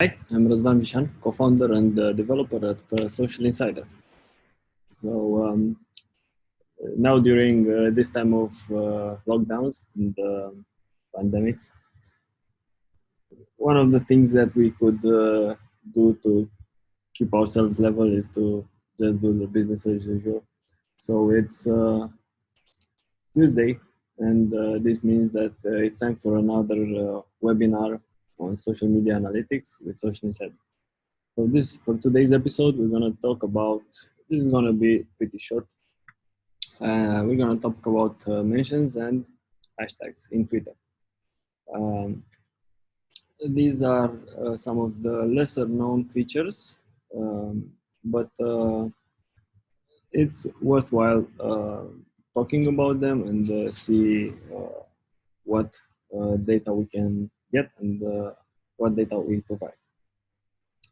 Hi, I'm Razvan Vishan, co-founder and developer at Socialinsider. So now during this time of lockdowns and pandemics, one of the things that we could do to keep ourselves level is to just do the business as usual. So it's Tuesday, and this means that it's time for another webinar on social media analytics with Socialinsider. For today's episode, we're gonna talk about. This is gonna be pretty short. We're gonna talk about mentions and hashtags in Twitter. Um, these are some of the lesser known features, but it's worthwhile talking about them and see what data we can get and what data we provide.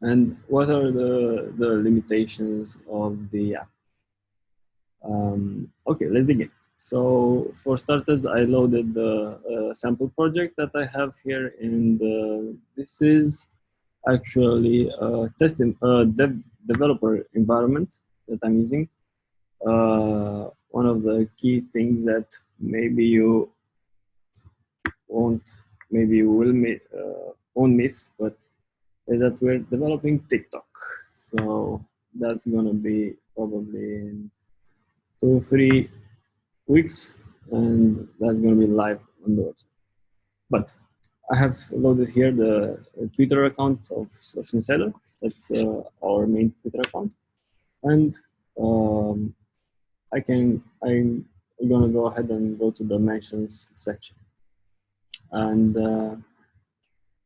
And what are the limitations of the app? Okay, let's begin. So for starters, I loaded the sample project that I have here, and this is actually a developer environment that I'm using. One of the key things that maybe you won't, maybe you will won't miss, but is that we're developing TikTok. So that's gonna be probably in 2 or 3 weeks, and that's going to be live on the website. But I have loaded here the Twitter account of Socialinsider. That's our main Twitter account, and um, I'm gonna go ahead and go to the mentions section, and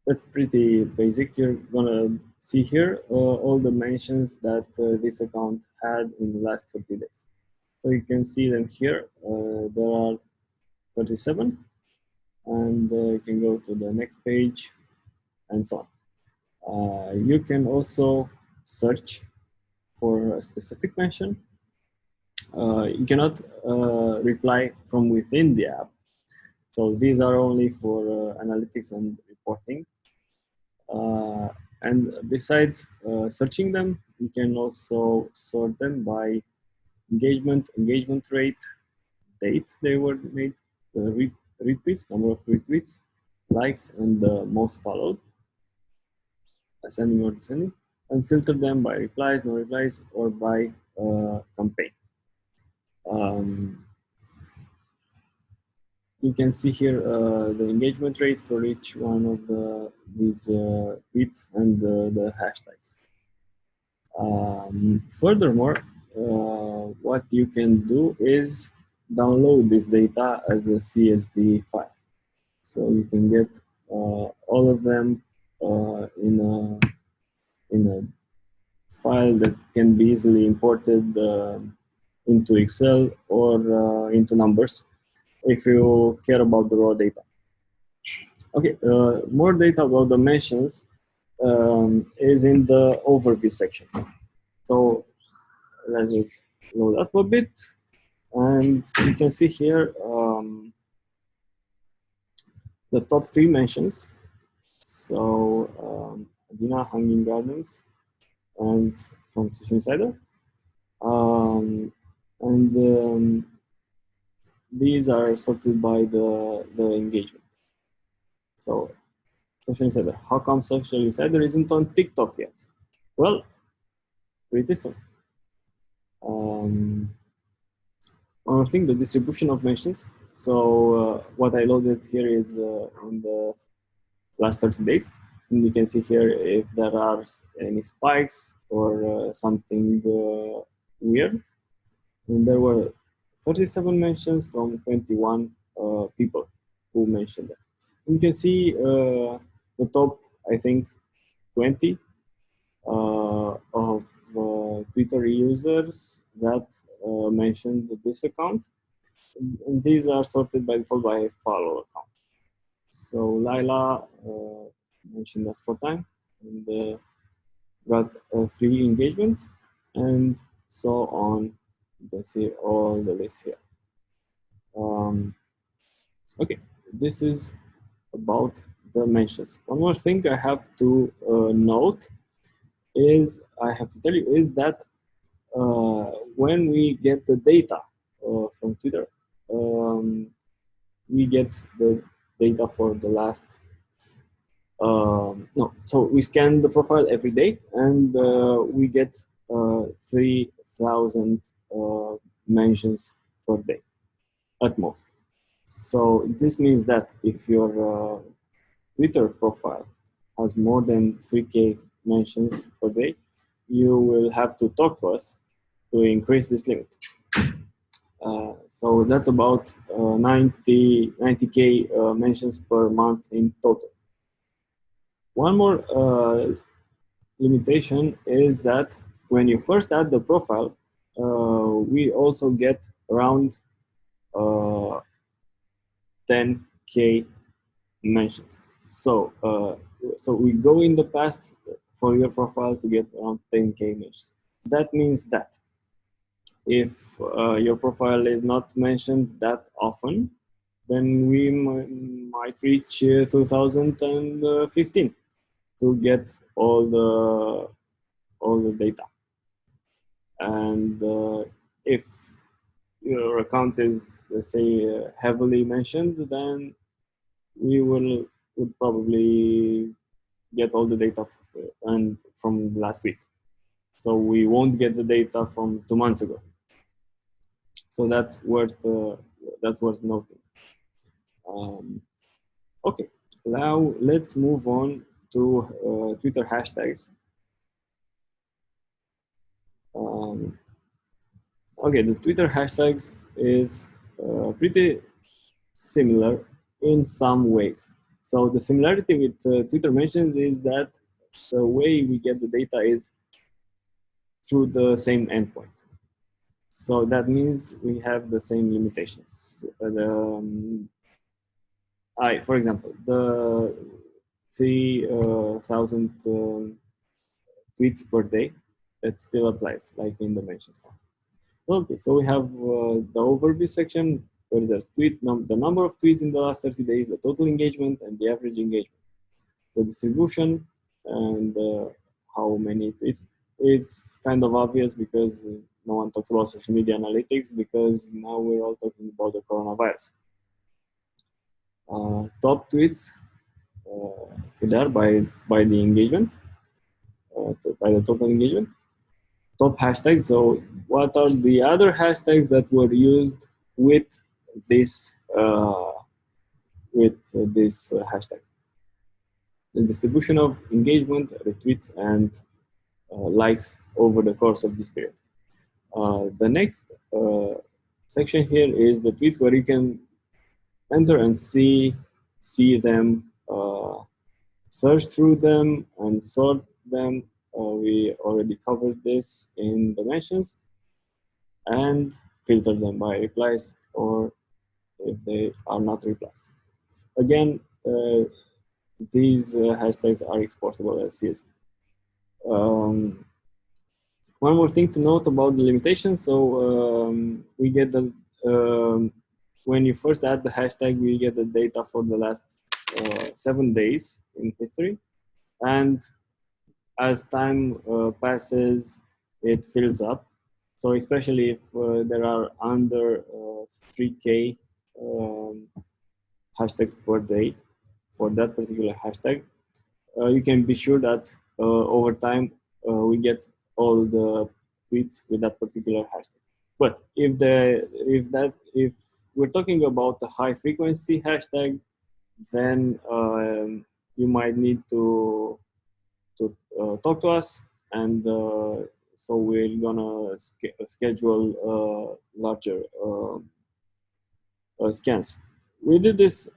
that's pretty basic. You're gonna see here all the mentions that this account had in the last 30 days. So you can see them here. There are 37, and you can go to the next page and so on. You can also search for a specific mention. You cannot reply from within the app. So these are only for analytics and reporting. And besides searching them, you can also sort them by engagement rate, date they were made, retweets, number of retweets, likes, and the most followed, ascending or descending, and filter them by replies, no replies, or by campaign. You can see here the engagement rate for each one of these tweets and the hashtags. Furthermore, what you can do is download this data as a CSV file. So you can get all of them in a file that can be easily imported into Excel or into numbers if you care about the raw data. Okay, more data about the mentions is in the overview section. So let's load up a bit, and you can see here the top 3 mentions. So Adina Hanging Gardens and from Socialinsider. And these are sorted by the engagement. So Socialinsider, how come Socialinsider isn't on TikTok yet? Well, pretty soon. One more thing, the distribution of mentions. So what I loaded here is in the last 30 days. And you can see here if there are any spikes or something weird. And there were 37 mentions from 21 people who mentioned it. And you can see the top, I think, 20 of Twitter users that mentioned this account. And these are sorted by default by follow account. So Laila mentioned us 4 times and got 3 engagement, and so on. You can see all the list here. Okay, this is about the mentions. One more thing I have to note is, I have to tell you, is that when we get the data from Twitter, we get the data for the last no, so we scan the profile every day, and we get 3,000 mentions per day at most. So this means that if your Twitter profile has more than 3K mentions per day, you will have to talk to us to increase this limit. So that's about 90K mentions per month in total. One more limitation is that when you first add the profile, we also get around 10K mentions. So we go in the past for your profile to get around 10K mentions. That means that if your profile is not mentioned that often, then we might reach 2015 to get all the data. And if your account is, let's say, heavily mentioned, then we would probably get all the data from last week. So we won't get the data from 2 months ago. So that's worth noting. Okay, now let's move on to Twitter hashtags. Okay, the Twitter hashtags is pretty similar in some ways. So the similarity with Twitter mentions is that the way we get the data is through the same endpoint. So that means we have the same limitations. For example, the 3,000 tweets per day, it still applies, like in the mentions one. Okay, so we have the overview section where there's the number of tweets in the last 30 days, the total engagement, and the average engagement. The distribution and how many tweets. It's kind of obvious because no one talks about social media analytics, because now we're all talking about the coronavirus. Top tweets there by the engagement, by the total engagement. Top hashtags. So what are the other hashtags that were used with this hashtag? The distribution of engagement, retweets, and likes over the course of this period. The next section here is the tweets, where you can enter and see them, search through them, and sort them. We already covered this in the mentions, and filter them by replies, or if they are not replies. Again, these hashtags are exportable as CSV. One more thing to note about the limitations. So we get the when you first add the hashtag, we get the data for the last 7 days in history, and as time passes, it fills up. So especially if there are under 3K hashtags per day for that particular hashtag, you can be sure that over time we get all the tweets with that particular hashtag. But if we're talking about a high frequency hashtag, then you might need to talk to us, and so we're gonna schedule larger scans. We did this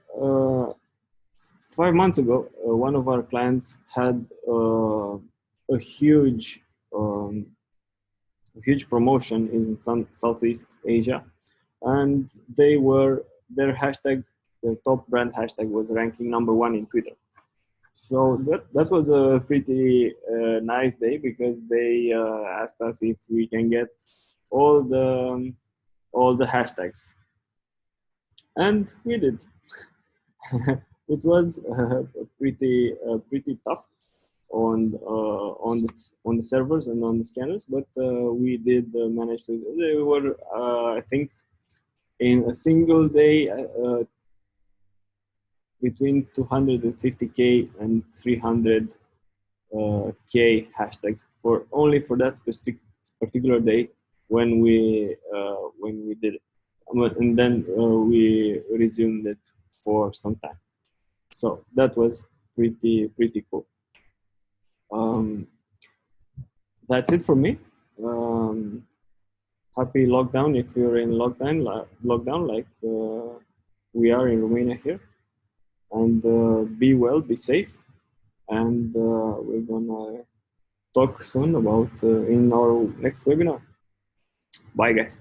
5 months ago. One of our clients had a huge promotion in Southeast Asia, and their top brand hashtag was ranking #1 in Twitter. So that was a pretty nice day, because they asked us if we can get all the hashtags, and we did. It was pretty tough on the servers and on the scanners, but we did manage to. They were, I think, in a single day between 250K and 300K hashtags for only for that specific particular day when we did it, and then we resumed it for some time. So that was pretty cool. That's it for me. Happy lockdown if you're in lockdown like we are in Romania here, and be well, be safe, and we're gonna talk soon about in our next webinar. Bye, guys.